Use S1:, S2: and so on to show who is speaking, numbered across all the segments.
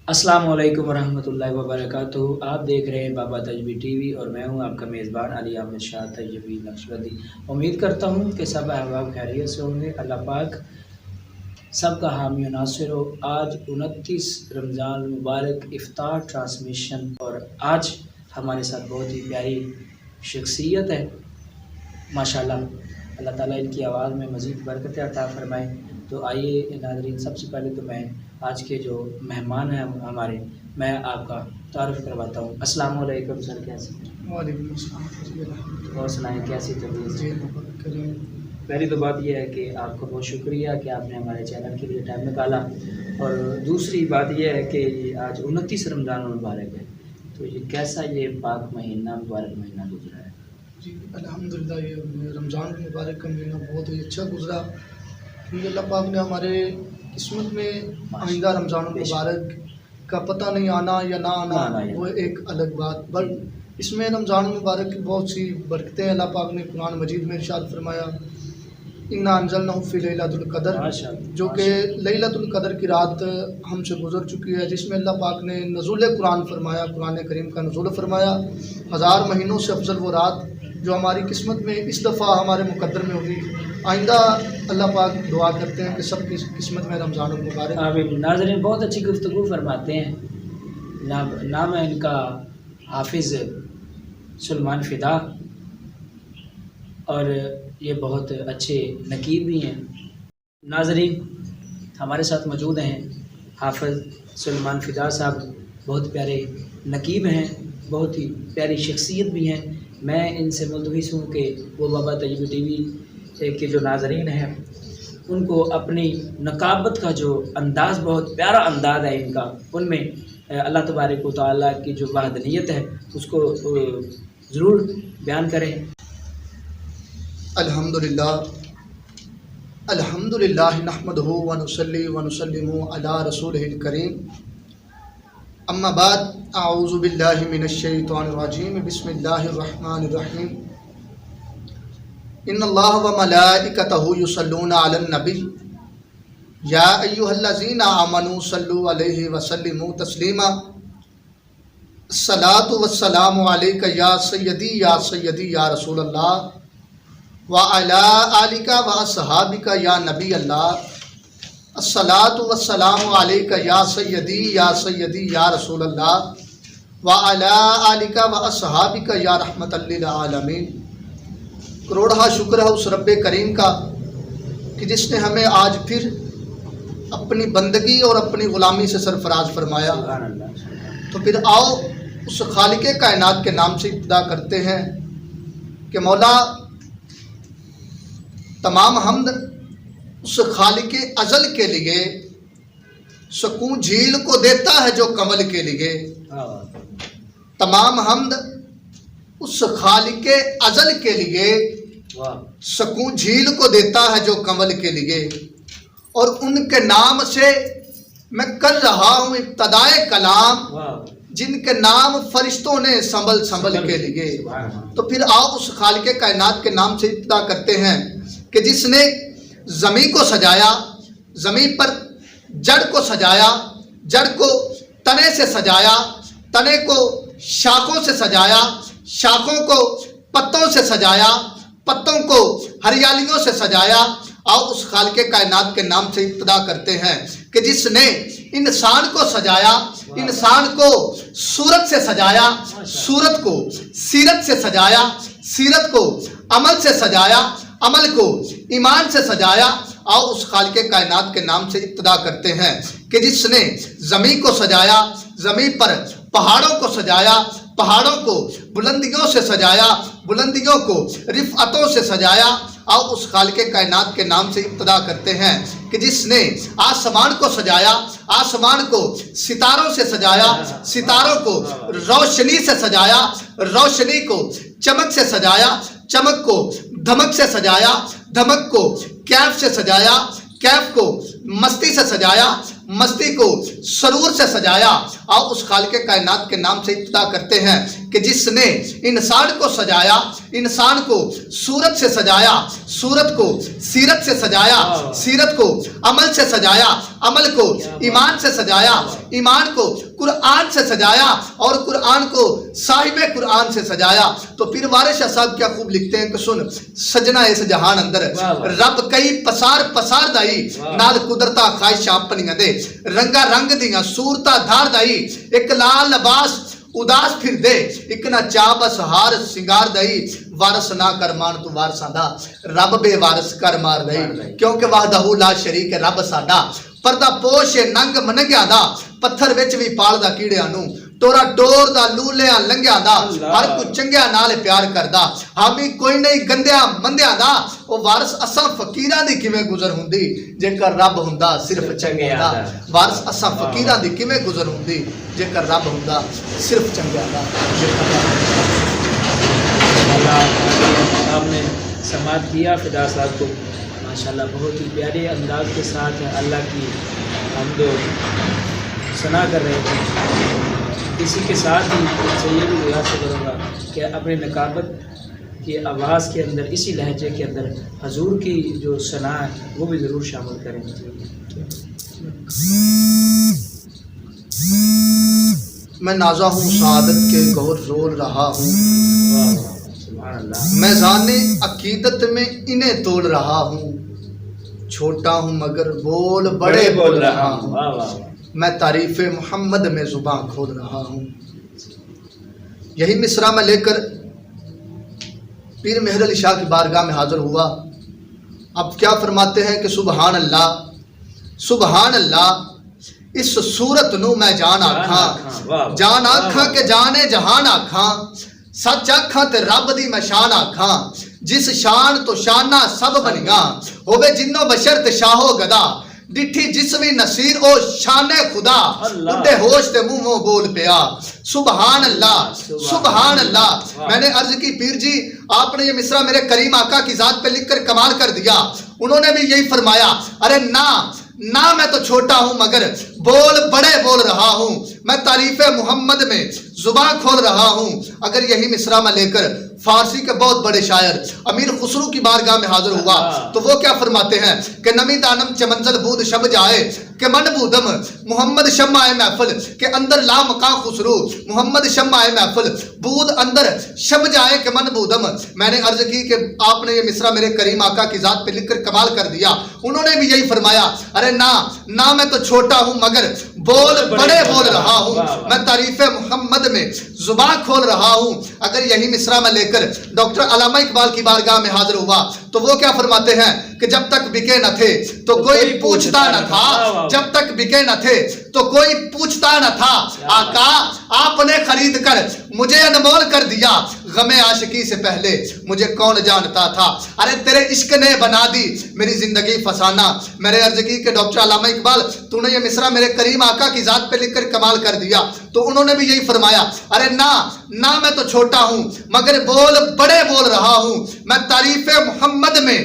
S1: अस्सलाम वालेकुम रहमतुल्लाहि व बरकातुहू। आप देख रहे हैं बाबा तजवी टीवी और मैं हूं आपका मेज़बान अली अहमद शाह तजवी नक्शबंदी। उम्मीद करता हूं कि सब अहबाब खैरियत से होंगे। अल्लाह पाक सबका हामी और नासिर हो। आज 29 रमज़ान मुबारक इफ्तार ट्रांसमिशन और आज हमारे साथ बहुत ही प्यारी शख्सियत है माशाल्लाह। अल्लाह ताला इनकी आवाज़ में मज़ीद बरकत अता फ़रमाए। तो आइए नाज़रीन, सबसे पहले तो मैं आज के जो मेहमान हैं हमारे, मैं आपका तारुफ़ करवाता हूँ। अस्सलाम वालेकुम सर, कैसे?
S2: वालेकुम अस्सलाम।
S1: और सुनाएं कैसी तबीयत?
S2: जी करें।
S1: पहली तो बात यह है कि आपका बहुत शुक्रिया कि आपने हमारे चैनल के लिए टाइम निकाला, और दूसरी बात यह है कि आज 29 रमज़ान मुबारक है, तो ये कैसा ये पाक महीना मुबारक महीना गुजरा है?
S2: जी अल्हम्दुलिल्लाह, ये रमज़ान मुबारक का महीना बहुत ही अच्छा गुजरा। क्योंकि अल्लाह पाक ने हमारे किस्मत में आइंदा रमज़ान मुबारक का पता नहीं आना या ना आना, वो एक अलग बात। बट इसमें रमज़ान मुबारक की बहुत सी बरकतें अल्लाह पाक ने कुरान मजीद में इरशाद फरमाया, इन्ना अंज़लनाहु फ़ी लैलतुल क़द्र, जो कि लैलतुल क़द्र की रात हमसे गुजर चुकी है, जिसमें अल्लाह पाक ने नुज़ूल कुरान फरमाया, कुरान करीम का नुज़ूल फरमाया। 1000 महीनों से अफजल वो रात जो हमारी किस्मत में इस दफ़ा हमारे मुकद्दर में हुई। आइंदा अल्लाह पाक दुआ करते हैं कि सब की किस्मत में रमज़ान मुबारक।
S1: आमीन। नाज़रीन, बहुत अच्छी गुफ्तगू फरमाते हैं। नाम है इनका हाफिज़ सुलेमान फ़िदा, और ये बहुत अच्छे नकीब भी हैं। नाज़रीन, हमारे साथ मौजूद हैं हाफिज़ सुलेमान फ़िदा साहब, बहुत प्यारे नकीब हैं, बहुत ही प्यारी शख्सियत भी हैं। मैं इनसे मुल्तमिस हूँ कि वो बाबा तजवी टीवी के जो नाज़रीन हैं उनको अपनी नकाबत का जो अंदाज़, बहुत प्यारा अंदाज़ है इनका, उनमें अल्लाह तबारक व तआला की जो वहदनियत है उसको ज़रूर बयान करें।
S2: अल्हम्दुलिल्लाह नहमदुहु व नुसल्ली व नुसल्लिमु अला रसूलिहिल करीम, अम्मा बाद, अऊज़ु बिल्लाहि मिनश शैतानिर रजीम, बिस्मिल्लाहिर रहमानिर रहीम। इन्नल्लाह व मलाइकतहु युसल्लूना अलन नबी, या अय्युहल्लज़ीना आमनू सल्लु अलैहि व सल्लिमू तस्लीमा। अस्सलातु वस्सलामु अलैका या सय्यदी या रसूलल्लाह व अला आलिका व अस्हाबिका या नबी अल्लाह। अस्सलातु वस्सलामु अलैका या सय्यदी या रसूलल्लाह व अला आलिका व अस्हाबिका या रहमतल लिल आलमीन। करोड़ा शुक्र है उस रब्बे करीम का कि जिसने हमें आज फिर अपनी बंदगी और अपनी ग़ुलामी से सरफराज फरमाया। तो फिर आओ उस खालिके कायनात के नाम से इब्तिदा करते हैं कि मौला, तमाम हम्द उस खालिके अज़ल के लिए, सुकून झील को देता है जो कमल के लिए। तमाम हम्द उस खालिके अज़ल के लिए, सुकून झील को देता है जो कमल के लिए। और उनके नाम से मैं कर रहा हूँ इब्तिदाए कलाम, जिनके नाम फरिश्तों ने संभल के लिए। तो फिर आओ उस खालिके कायनात के नाम से इब्तिदा करते हैं कि जिसने ज़मीन को सजाया, ज़मीन पर जड़ को सजाया, जड़ को तने से सजाया, तने को शाखों से सजाया, शाखों को पत्तों से सजाया, पत्तों को हरियालियों से सजाया। आओ उस खालिके कायनात के नाम से इब्तिदा करते हैं कि जिसने इंसान को सजाया, इंसान को सूरत से सजाया, सूरत को सीरत से सजाया, सीरत को अमल से सजाया, अमल को ईमान से सजाया। आओ उस खालिके कायनात के नाम से इब्तिदा करते हैं कि जिसने ज़मीन को सजाया, ज़मीन पर पहाड़ों को सजाया, पहाड़ों को बुलंदियों से सजाया, बुलंदियों को रिफ़अतों से सजाया। आओ उस खालिके कायनात के नाम से इब्तिदा करते हैं कि जिसने आसमान को सजाया, आसमान को सितारों से सजाया, सितारों को रोशनी से सजाया, रोशनी को चमक से सजाया, चमक को धमक से सजाया, धमक को कैफ से सजाया, कैफ को मस्ती से सजाया, मस्ती को सरूर से सजाया। आओ उस खालिके कायनात के नाम से इब्तिदा करते हैं कि کہ جس نے انسان کو سجایا، انسان کو صورت سے سجایا، صورت کو سیرت سے سجایا، سیرت کو عمل سے سجایا، عمل کو ایمان سے سجایا، ایمان کو قرآن سے سجایا، اور قرآن کو صاحب قرآن سے سجایا۔ تو پھر وارث شاہ صاحب کیا خوب لکھتے ہیں کہ سن سجنا اس جہان اندر رب کئی پسار پسار دائی نال قدرتا خواہشاں اپنیاں دے، رنگا رنگ دیاں صورتاں دھار دائی، ایک لال لباس اداس پھر دے، ایک نہ چابس ہار سنگار دائی، وارث نہ کر مان تو وارثاں دا، رب بے وارث کر مار دائی، کیونکہ وحدہ لا شریک ہے رب ساڈا، پردہ پوش ننگ منگیا دا، پتھر وچ وی پال دا کیڑیاں نوں، ٹورا ٹور دا لولیاں لنگیا دا، ہر کو چنگیا نال پیار کردا، حامی کوئی نہیں گندیا مندیا دا، او وارث اساں فقیراں دی کیویں گزر ہوندی جے کر رب ہوندا صرف چنگیا دا، وارث اساں فقیراں دی کیویں گزر ہوندی جے کر رب ہوندا صرف چنگیا دا۔
S1: آپ نے سماعت کیا فدا صاحب کو ماشاءاللہ بہت ہی پیارے انداز کے ساتھ اللہ کی حمد و ثنا کر رہے تھے۔ اسی کے ساتھ ہی سے یہ بھی گزارش کروں گا کہ اپنے نقابت کی آواز کے اندر اسی لہجے کے اندر حضور کی جو ثنا ہے وہ بھی ضرور شامل کریں۔
S2: میں نازا ہوں سعادت کے گہر رول رہا ہوں، میزان عقیدت میں انہیں تول رہا ہوں، چھوٹا ہوں مگر بول بڑے بول رہا ہوں، میں تعریف محمد میں زباں کھول رہا ہوں۔ یہی مصرع میں لے کر پیر مہر علی شاہ کی بارگاہ میں حاضر ہوا۔ اب کیا فرماتے ہیں کہ سبحان اللہ سبحان اللہ، اس صورت نو میں جان آکھاں، جان آکھاں کہ جانے جہان آکھاں، سچ آکھاں تے رب دی میں شان آکھاں، جس شان تو شانہ سب بنیاں، ہوے جنو بشر تے شاہو گدا، ڈٹھی جسمی نصیر او شان خدا، اڈے ہوش تے منہ منہ بول پیا، سبحان اللہ سبحان اللہ۔ میں نے عرض کی پیر جی آپ نے یہ مصرع میرے کریم آقا کی ذات پہ لکھ کر کمال کر دیا۔ انہوں نے بھی یہی فرمایا، ارے نہ میں تو چھوٹا ہوں مگر بول بڑے بول رہا ہوں، میں تعریف محمد میں زبان کھول رہا ہوں۔ اگر یہی مصرع میں لے کر فارسی کے بہت بڑے شاعر امیر خسرو کی بارگاہ میں حاضر ہوا تو وہ کیا فرماتے ہیں کہ نمی دانم چمنزل بود شب جائے کہ من بودم، محمد شمع محفل کے اندر لا مقام خسرو، محمد شمع محفل بود اندر شب جائے کہ من بودم۔ میں نے عرض کی کہ آپ نے یہ مصرع میرے کریم آقا کی ذات پہ لکھ کر کمال کر دیا۔ انہوں نے بھی یہی فرمایا، ارے نہ میں تو چھوٹا ہوں مگر بول بڑے بول رہا ہوں، میں تعریف محمد میں زبان کھول رہا ہوں۔ اگر یہی مصرع میں لے کر ڈاکٹر علامہ اقبال کی بارگاہ میں حاضر ہوا تو وہ کیا فرماتے ہیں کہ جب تک بکے نہ تھے تو کوئی پوچھتا نہ تھا، جب تک بکے نہ تھے تو کوئی پوچھتا نہ تھا، آقا آپ نے خرید کر مجھے انمول کر دیا، غم عاشقی سے پہلے مجھے کون جانتا تھا، ارے تیرے عشق نے بنا دی میری زندگی فسانہ۔ میں نے عرض کی کہ ڈاکٹر علامہ اقبال تو نے یہ مصرع میرے کریم آقا کی ذات پہ لکھ کر کمال کر دیا، تو انہوں نے بھی یہی فرمایا، ارے نہ میں تو چھوٹا ہوں مگر بول بڑے بول رہا ہوں، میں تعریف محمد میں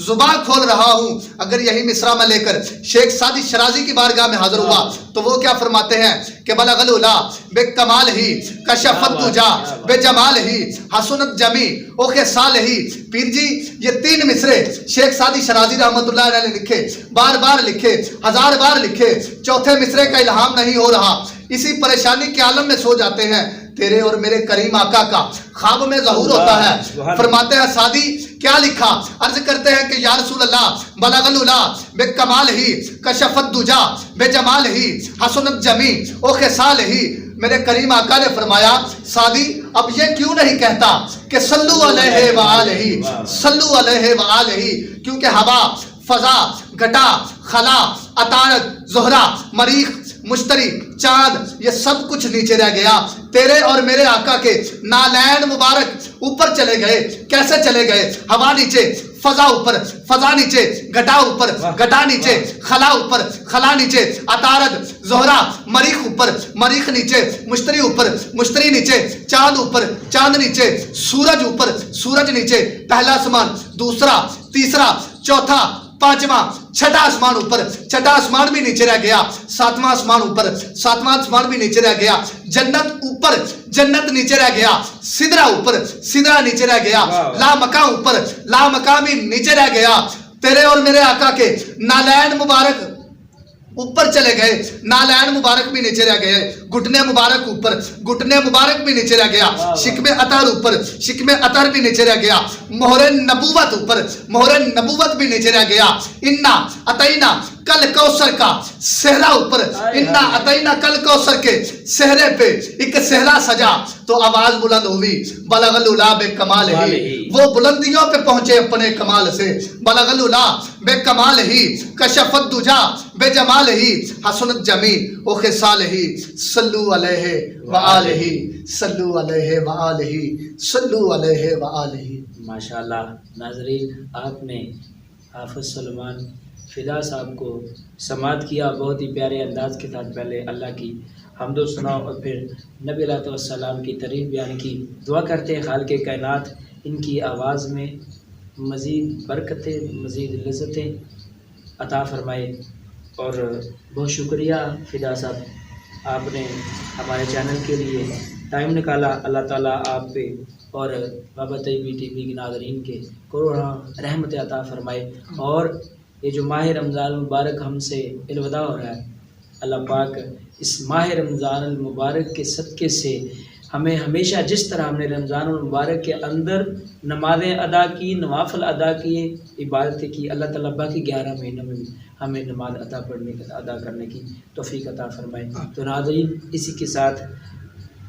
S2: زبان کھول رہا ہوں۔ اگر یہی مصرع میں لے کر شیخ سعدی شرازی کی بارگاہ میں حاضر ہوا تو وہ کیا فرماتے ہیں کہ بلغ العلا بے کمال ہی کشفت تجا بے جمال ہی حسنت جمی او خصال ہی۔ پیر جی یہ تین مصرے شیخ سعدی شرازی رحمت اللہ علیہ نے لکھے، بار لکھے، ہزار بار لکھے، چوتھے مصرے کا الہام نہیں ہو رہا، اسی پریشانی کے عالم میں سو جاتے ہیں۔ تیرے اور میرے کریم آقا کا خواب میں ظہور ہوتا ہے۔ فرماتے ہیں سعدی کیا لکھا، عرض کرتے ہیں کہ یا رسول اللہ بلغ العلا بے کمال ہی کشفت دجا بے جمال ہی حسنت جمی او خصال ہی۔ میرے کریم آقا نے فرمایا سعدی اب یہ کیوں نہیں کہتا کہ صلو علیہ وآلہ، صلو علیہ وآلہ، کیونکہ ہوا، فضا، گھٹا، خلا، عطارد، زہرہ، مریخ، مشتری، چاند، یہ سب کچھ نیچے رہ گیا، تیرے اور میرے آقا کے نالین مبارک اوپر چلے گئے۔ کیسے چلے گئے؟ ہوا نیچے، فضا اوپر، فضا نیچے، گھٹا اوپر، گھٹا نیچے، خلا اوپر، خلا نیچے، عطارد، زہرہ، مریخ اوپر، مریخ نیچے، مشتری اوپر، مشتری نیچے، چاند اوپر، چاند نیچے، سورج اوپر، سورج نیچے، پہلا آسمان، دوسرا، تیسرا، چوتھا، पांचवा, छठा आसमान ऊपर, छठा आसमान भी नीचे रह गया, सातवां आसमान ऊपर, सातवां आसमान भी नीचे रह गया, जन्नत ऊपर, जन्नत नीचे रह गया, सिदरा ऊपर, सिदरा नीचे रह गया, ला मका ऊपर, ला मका भी नीचे रह गया। तेरे और मेरे आका के नालैन मुबारक ऊपर चले गए, नालैन मुबारक भी नीचे रह गए, घुटने मुबारक ऊपर, घुटने मुबारक भी नीचे रह गया, शिकमे अतर ऊपर, शिकमे अतर भी नीचे रह गया, मोहरे नबूवत ऊपर, मोहरे नबूवत भी नीचे रह गया। इन्ना अतईना कल कौसर का सेहरा ऊपर, इन्ना अतईना कल कौसर के सेहरे पे एक सेहरा सजा तो आवाज बुलंद हुई, बलगल उला बे कमाल ही, वो बुलंदियों पे पहुंचे अपने कमाल से, बलगल उला बे कमाल ही, कशफत दुजा बे जमाल ही, हसनत जमी ओ खिसाल ही, सल्लु अलैहि व आलिहि, सल्लु अलैहि व आलिहि, सल्लु अलैहि व आलिहि।
S1: माशाअल्लाह नाज़रीन, आपने हाफ़िज़ सलमान फ़िदा साहब को समाअत किया, बहुत ही प्यारे अंदाज के साथ पहले अल्लाह की हम्दो सना और फिर नबी अलैहिस्सलाम की तारीफ़ बयान की। दुआ करते हैं खालिक़ कायनात इनकी आवाज़ में मज़ीद बरकतें, मज़ीद लज़्ज़तें अता फ़रमाए। और बहुत शुक्रिया फ़िदा साहब, आपने हमारे चैनल के लिए टाइम निकाला। अल्लाह ताला आप पे और बाबा तैयबी टीवी के नाज़रीन के करोड़ों रहमत अता फ़रमाए। और ये जो माह रमज़ान मुबारक हमसे अलविदा हो रहा है, अल्लाह पाक इस माह रमज़ान मुबारक के सदक़े से हमें हमेशा जिस तरह हमने रमज़ान मुबारक के अंदर नमाज़ें अदा की, नवाफ़िल अदा किए, इबादतें की, अल्लाह ताला बाकी 11 महीनों में भी हमें नमाज अदा अदा करने की तौफ़ीक अता फ़रमाए। तो नाज़रीन, इसी के साथ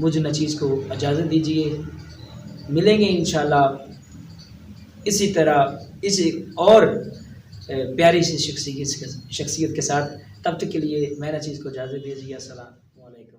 S1: मुझ नचीज़ को इजाज़त दीजिए, मिलेंगे इंशाअल्लाह इसी तरह इसी और प्यारी सी शख्सियत के साथ। तब तक के लिए मैं नचीज़ को इजाज़त दीजिए। अस्सलाम वालेकुम।